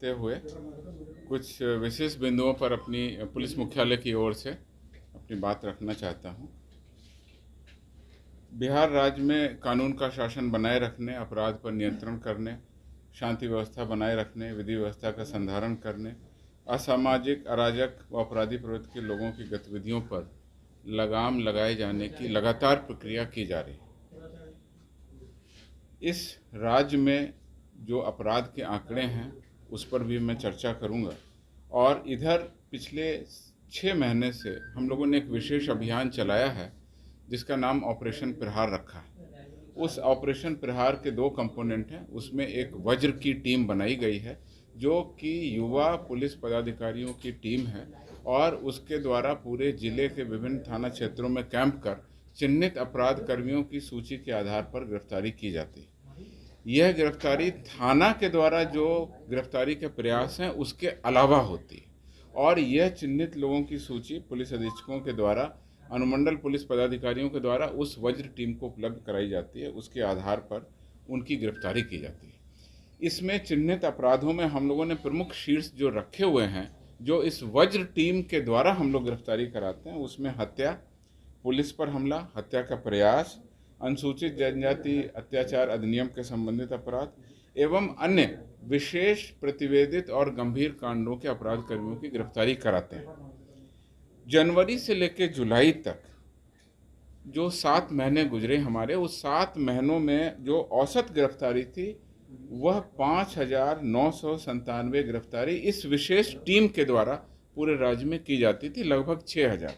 रखते हुए कुछ विशेष बिंदुओं पर अपनी पुलिस मुख्यालय की ओर से अपनी बात रखना चाहता हूँ। बिहार राज्य में कानून का शासन बनाए रखने, अपराध पर नियंत्रण करने, शांति व्यवस्था बनाए रखने, विधि व्यवस्था का संधारण करने, असामाजिक, अराजक व अपराधी प्रवृत्ति के लोगों की गतिविधियों पर लगाम लगाए जाने की लगातार प्रक्रिया की जा रही है। इस राज्य में जो अपराध के आंकड़े हैं उस पर भी मैं चर्चा करूंगा। और इधर पिछले 6 महीने से हम लोगों ने एक विशेष अभियान चलाया है जिसका नाम ऑपरेशन प्रहार रखा है। उस ऑपरेशन प्रहार के 2 कंपोनेंट हैं। उसमें एक वज्र की टीम बनाई गई है जो कि युवा पुलिस पदाधिकारियों की टीम है और उसके द्वारा पूरे जिले के विभिन्न थाना क्षेत्रों में कैंप कर चिन्हित अपराध कर्मियों की सूची के आधार पर गिरफ्तारी की जाती है। यह गिरफ्तारी थाना के द्वारा जो गिरफ्तारी के प्रयास हैं उसके अलावा होती है और यह चिन्हित लोगों की सूची पुलिस अधीक्षकों के द्वारा, अनुमंडल पुलिस पदाधिकारियों के द्वारा उस वज्र टीम को उपलब्ध कराई जाती है। उसके आधार पर उनकी गिरफ्तारी की जाती है। इसमें चिन्हित अपराधों में हम लोगों ने प्रमुख शीर्ष जो रखे हुए हैं, जो इस वज्र टीम के द्वारा हम लोग गिरफ्तारी कराते हैं, उसमें हत्या, पुलिस पर हमला, हत्या का प्रयास, अनुसूचित जनजाति अत्याचार अधिनियम के संबंधित अपराध एवं अन्य विशेष प्रतिवेदित और गंभीर कांडों के अपराध कर्मियों की गिरफ्तारी कराते हैं। जनवरी से लेकर जुलाई तक जो 7 महीने गुजरे हमारे, उस 7 महीनों में जो औसत गिरफ्तारी थी वह 5,997 गिरफ्तारी इस विशेष टीम के द्वारा पूरे राज्य में की जाती थी, लगभग 6,000।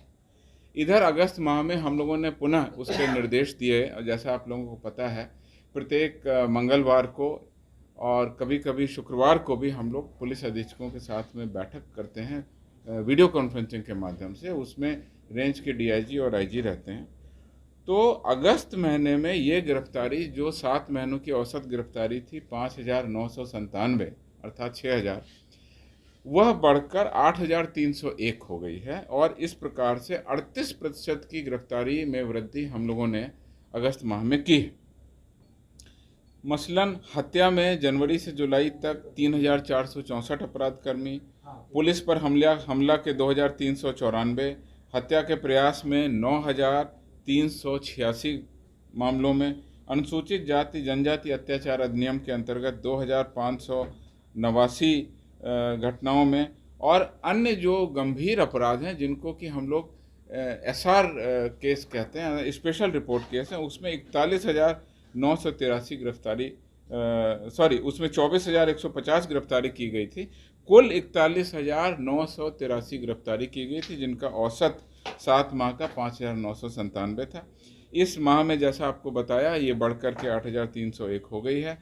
इधर अगस्त माह में हम लोगों ने पुनः उसके निर्देश दिए और जैसा आप लोगों को पता है प्रत्येक मंगलवार को और कभी कभी शुक्रवार को भी हम लोग पुलिस अधीक्षकों के साथ में बैठक करते हैं वीडियो कॉन्फ्रेंसिंग के माध्यम से। उसमें रेंज के डीआईजी और आईजी रहते हैं। तो अगस्त महीने में ये गिरफ्तारी जो 7 महीनों की औसत गिरफ्तारी थी 5,997 अर्थात 6,000, वह बढ़कर 8,301 हो गई है और इस प्रकार से 38% की गिरफ्तारी में वृद्धि हम लोगों ने अगस्त माह में की है। मसलन हत्या में जनवरी से जुलाई तक 3,464 अपराधकर्मी, पुलिस पर हमला के 2,394, हत्या के प्रयास में 9,386 मामलों में, अनुसूचित जाति जनजाति अत्याचार अधिनियम के अंतर्गत 2,589 घटनाओं में और अन्य जो गंभीर अपराध हैं जिनको कि हम लोग एसआर केस कहते हैं, स्पेशल रिपोर्ट केस हैं, उसमें 41,983 गिरफ्तारी उसमें 24,150 गिरफ्तारी की गई थी। कुल 41,983 गिरफ्तारी की गई थी जिनका औसत 7 माह का 5,997 था। इस माह में जैसा आपको बताया ये बढ़कर के 8,301 हो गई है।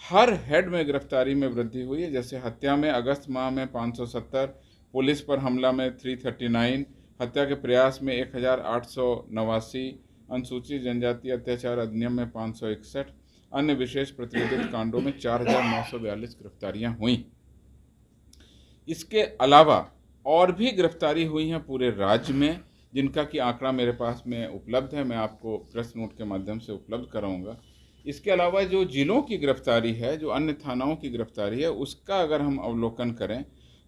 हर हेड में गिरफ्तारी में वृद्धि हुई है। जैसे हत्या में अगस्त माह में 570, पुलिस पर हमला में 339, हत्या के प्रयास में 1,889, अनुसूचित जनजाति अत्याचार अधिनियम में 561, अन्य विशेष प्रतिवेदित कांडों में 4,942 गिरफ्तारियां हुई। इसके अलावा और भी गिरफ्तारी हुई हैं पूरे राज्य में जिनका कि आंकड़ा मेरे पास में उपलब्ध है, मैं आपको प्रेस नोट के माध्यम से उपलब्ध कराऊंगा। इसके अलावा जो जिलों की गिरफ्तारी है, जो अन्य थानाओं की गिरफ्तारी है, उसका अगर हम अवलोकन करें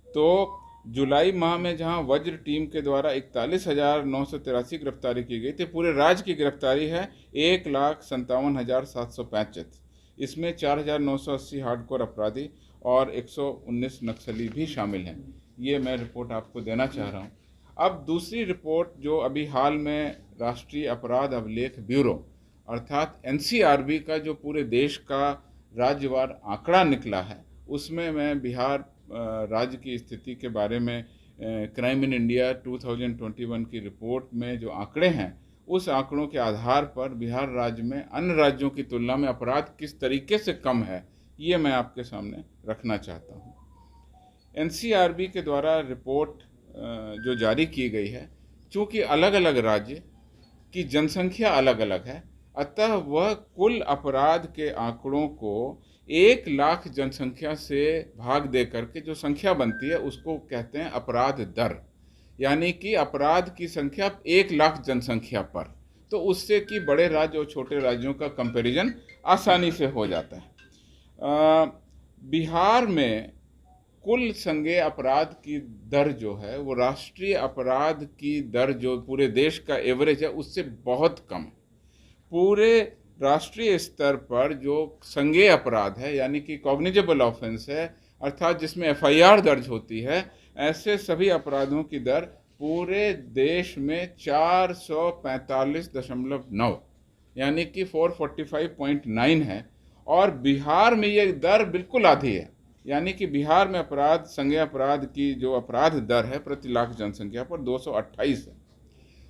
तो जुलाई माह में जहां वज्र टीम के द्वारा 41,983 गिरफ्तारी की गई थी, पूरे राज्य की गिरफ्तारी है 1,57,735। इसमें 4,980 हार्डकोर अपराधी और 119 नक्सली भी शामिल हैं। ये मैं रिपोर्ट आपको देना चाह रहा हूँ। अब दूसरी रिपोर्ट जो अभी हाल में राष्ट्रीय अपराध अभिलेख ब्यूरो अर्थात एनसीआरबी का जो पूरे देश का राज्यवार आंकड़ा निकला है, उसमें मैं बिहार राज्य की स्थिति के बारे में क्राइम इन इंडिया 2021 की रिपोर्ट में जो आंकड़े हैं, उस आंकड़ों के आधार पर बिहार राज्य में अन्य राज्यों की तुलना में अपराध किस तरीके से कम है, ये मैं आपके सामने रखना चाहता हूँ। एनसीआरबी के द्वारा रिपोर्ट जो जारी की गई है, चूँकि अलग अलग राज्य की जनसंख्या अलग अलग है, अतः वह कुल अपराध के आंकड़ों को 1 लाख जनसंख्या से भाग दे करके जो संख्या बनती है उसको कहते हैं अपराध दर, यानी कि अपराध की संख्या 1 लाख जनसंख्या पर। तो उससे कि बड़े राज्य और छोटे राज्यों का कंपैरिजन आसानी से हो जाता है। बिहार में कुल संज्ञेय अपराध की दर जो है वो राष्ट्रीय अपराध की दर जो पूरे देश का एवरेज है उससे बहुत कम है। पूरे राष्ट्रीय स्तर पर जो संज्ञेय अपराध है यानी कि कॉग्निजेबल ऑफेंस है, अर्थात जिसमें एफआईआर दर्ज होती है, ऐसे सभी अपराधों की दर पूरे देश में 445.9 यानी कि 445.9 है। और बिहार में ये दर बिल्कुल आधी है, यानी कि बिहार में संज्ञेय अपराध की जो अपराध दर है प्रति लाख जनसंख्या पर 228 है।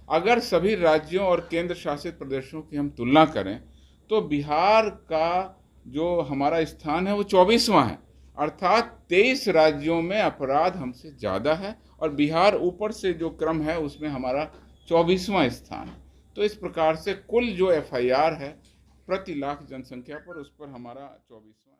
अगर सभी राज्यों और केंद्र शासित प्रदेशों की हम तुलना करें तो बिहार का जो हमारा स्थान है वो 24वां है, अर्थात 23 राज्यों में अपराध हमसे ज़्यादा है और बिहार ऊपर से जो क्रम है उसमें हमारा 24वां स्थान है। तो इस प्रकार से कुल जो एफआईआर है प्रति लाख जनसंख्या पर, उस पर हमारा 24वां